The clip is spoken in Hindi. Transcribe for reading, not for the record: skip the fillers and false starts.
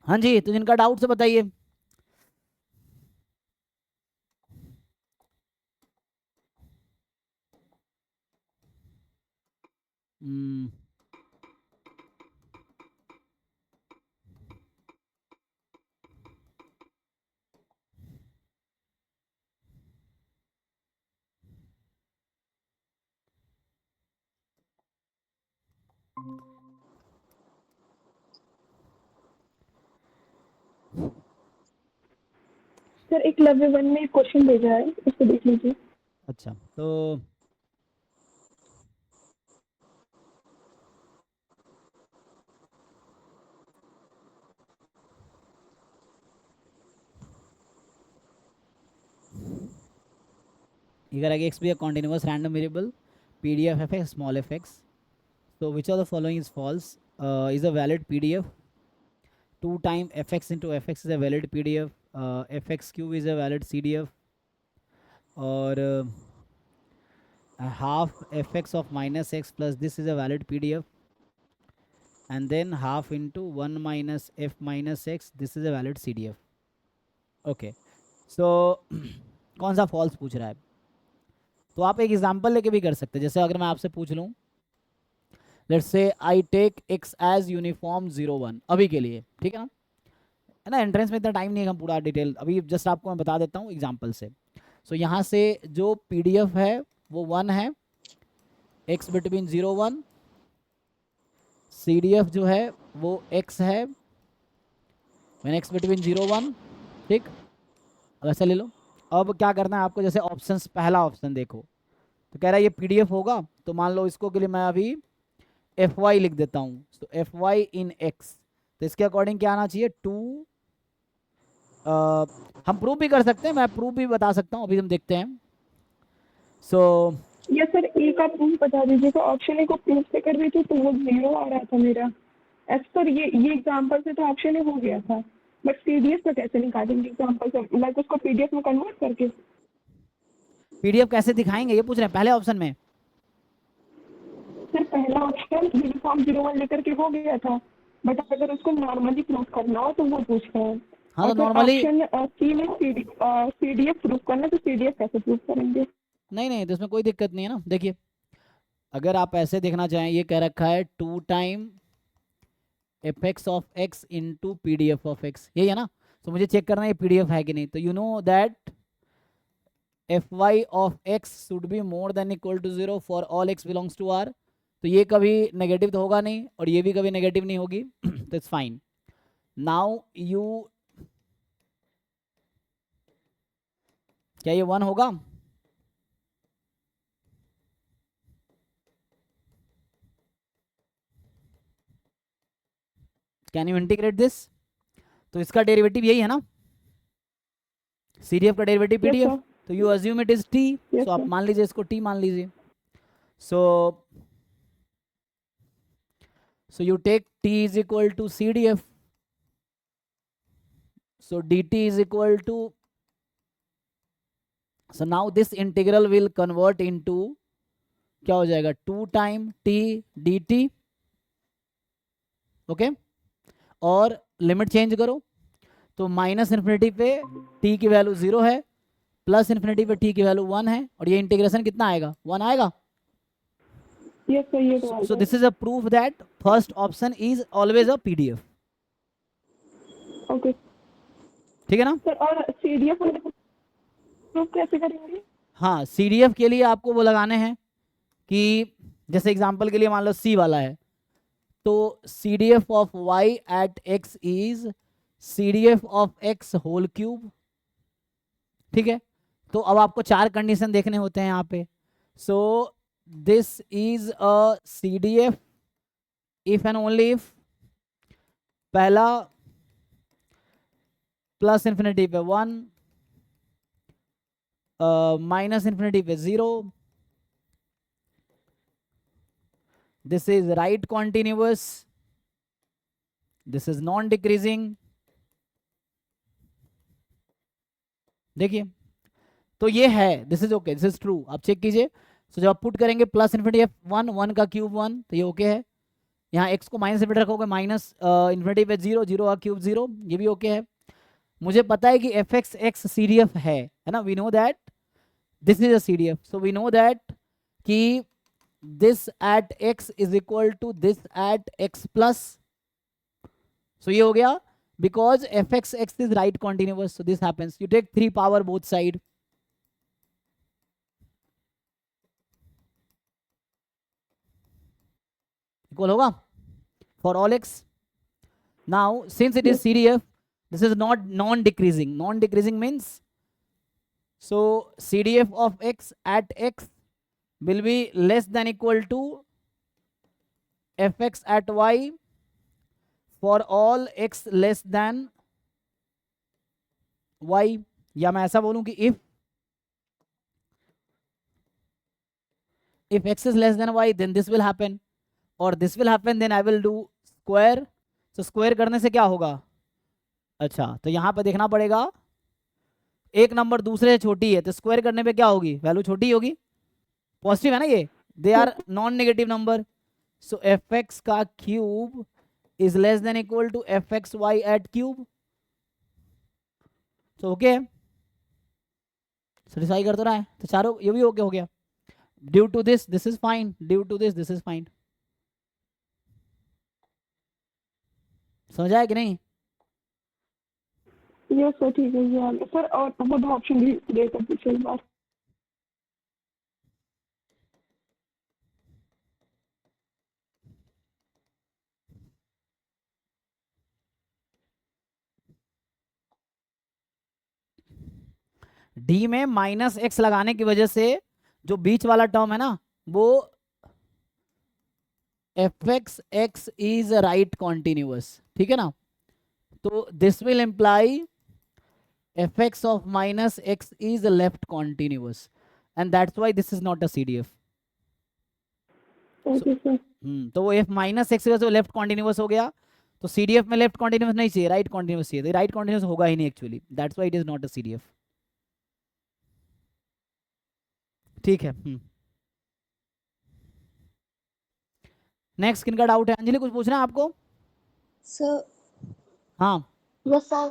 हाँ जी, तो जिनका डाउट से बताइए। हम्म, सर एक लेवल 1 में क्वेश्चन भेजा है, उसको देख लीजिए। अच्छा, तो here again x be a continuous random variable pdf fx small fx. So which of the following is false? Is a valid pdf. 2 time fx into fx is a valid pdf. Fx cube is a valid cdf. Or half fx of minus x plus this is a valid pdf. And then half into 1 minus f minus x, this is a valid cdf. Okay, so कौन सा फॉल्स पूछ रहा है? तो आप एक एग्जांपल लेके भी कर सकते हैं। जैसे अगर मैं आपसे पूछ लूँ, let's say I take x as uniform 0 1 अभी के लिए, ठीक है ना? है ना, एंट्रेंस में इतना टाइम नहीं है, हम पूरा डिटेल अभी जस्ट आपको मैं बता देता हूँ एग्जांपल से। सो यहाँ से जो पीडीएफ है वो 1 है, एक्स बिटवीन 0 1। सीडीएफ जो है वो एक्स है व्हेन एक्स बिटवीन 0 1, ठीक? अब ऐसा ले लो। अब क्या करना है आपको, जैसे ऑप्शंस, पहला ऑप्शन देखो, तो कह रहा है ये पीडीएफ होगा, तो मान लो इसको के लिए मैं अभी एफ वाई लिख देता हूँ। तो एफ वाई इन एक्स, तो इसके अकॉर्डिंग क्या आना चाहिए? 2। हम प्रूव भी कर सकते हैं, मैं प्रूव भी बता सकता हूँ, अभी हम देखते हैं। सो या सर ए का प्रूफ बता दीजिएगा। ऑप्शन ए को प्रूफ से कर रही थी तो वो 0 आ रहा था मेरा। एज सर ये एग्जाम्पल से तो ऑप्शन ए हो गया था, बट पीडीएफ में कैसे निकालेंगे एग्जाम्पल से, लाइक उसको पीडीएफ में कन्वर्ट करके? पीडीएफ कैसे दिखाएंगे ये पूछ रहे हैं पहले ऑप्शन में? सर पहला ऑप्शन यूनिफॉर्म 0 1 लेकर के हो गया था, बट अगर उसको नॉर्मली प्रूफ करना हो तो वो पूछ रहे हैं। हाँ, और तो फिर नॉर्मली ऑप्शन सी में पीडीएफ प्रूफ करना, तो पीडीएफ कैसे प्रूफ करेंगे? नहीं नहीं, तो इसमें कोई दिक्कत नहीं है ना। देखिए, अगर आप ऐसे देखना चाहें, ये कह रखा है 2 time F x of x into P D F of x, यही है ना? तो मुझे चेक करना है ये पीडीएफ है कि नहीं। तो you know that f y of x should be more than equal to 0 for all x belongs to R. तो ये कभी नेगेटिव तो होगा नहीं, और ये भी कभी नेगेटिव नहीं होगी। तो इट्स फाइन। नाउ यू, क्या ये 1 होगा? Can you integrate this? तो इसका डेरिवेटिव यही है ना, सीडीएफ का डेरिवेटिव यस पीडीएफ। सर। तो you assume it is T. Yes so आप सर। मान लीजिए इसको टी मान लीजिए। सो so you take t is equal to cdf, so dt is equal to, so now this integral will convert into, क्या हो जाएगा? 2 टाइम t dt। ओके, और लिमिट चेंज करो, तो माइनस इन्फिनिटी पे t की वैल्यू 0 है, प्लस इन्फिनिटी पे t की वैल्यू 1 है, और ये इंटीग्रेशन कितना आएगा? 1 आएगा। यस सर, ये तो आ So this is जाएगा। a proof that first option is always a pdf, okay ठीक है ना? सर। और सीडीएफ प्रूफ कैसे करेंगे? हाँ, सीडीएफ के लिए आपको वो लगाने हैं कि जैसे एग्जांपल के लिए मान लो सी वाला है, तो C D F of y at x is C D F of x whole cube, ठीक है? तो अब आपको 4 कंडीशन देखने होते हैं यहाँ पे। So this is a C D F if and only if, पहला प्लस इन्फिनिटी पे 1, माइनस इन्फिनिटी पे 0, this is right continuous, this is non decreasing। देखिए, तो ये है, this is okay, this is true, आप चेक कीजिए। सो जब आप पुट करेंगे प्लस इन्फिनिटी एफ 1 1 का क्यूब 1, तो ये ओके है। यहाँ x को माइनस इन्फिनिटी रखोगे, माइनस इन्फिनिटी पे 0, 0 का क्यूब 0, ये भी ओके है। मुझे पता है कि f x x C D F है ना, we know that this is a C D F, so we know that कि this at x is equal to this at x plus, so ये हो गया because fx x is right continuous, so this happens, you take 3 power both side, equal होगा for all x. Now since it is CDF, this is not non-decreasing. Non-decreasing means, so CDF of x at x will be less than equal to fx at y for all x less than y, या मैं ऐसा बोलूं कि if x is less than y then this will happen, or this will happen, then I will do square. So square करने से क्या होगा, अच्छा तो यहाँ पे देखना पड़ेगा, एक नंबर दूसरे से छोटी है तो स्क्वायर करने पे क्या होगी, वैल्यू छोटी होगी, पॉजिटिव है ना ये, they are non negative number, so f x का cube is less than equal to f x y at cube, तो ओके सेटिस्फाई कर तो रहा है, तो चारों ये भी ओके हो गया, due to this is fine, due to this is fine, समझ आया कि नहीं? यस सर, ठीक है ये आ गया सर, और वो दो ऑप्शन भी दे कर दीजिए एक बार। डी में माइनस एक्स लगाने की वजह से जो बीच वाला टर्म है ना, वो f x x is right continuous, ठीक है ना, तो this will imply f x of minus x is left continuous, and that's why this is not a C D F. Okay sir. तो वो एफ माइनस एक्स से लेफ्ट कॉन्टिन्यूअस हो गया, तो सी डी एफ में लेफ्ट कॉन्टिन्यूअस नहीं चाहिए, राइट कॉन्टिन्यूअस चाहिए, राइट कॉन्टिन्यूअस होगा ही नहीं actually, that's why it is not a C D F, ठीक है। नेक्स्ट किन का डाउट है, अंजलि कुछ पूछना है आपको? सर हाँ यस सर,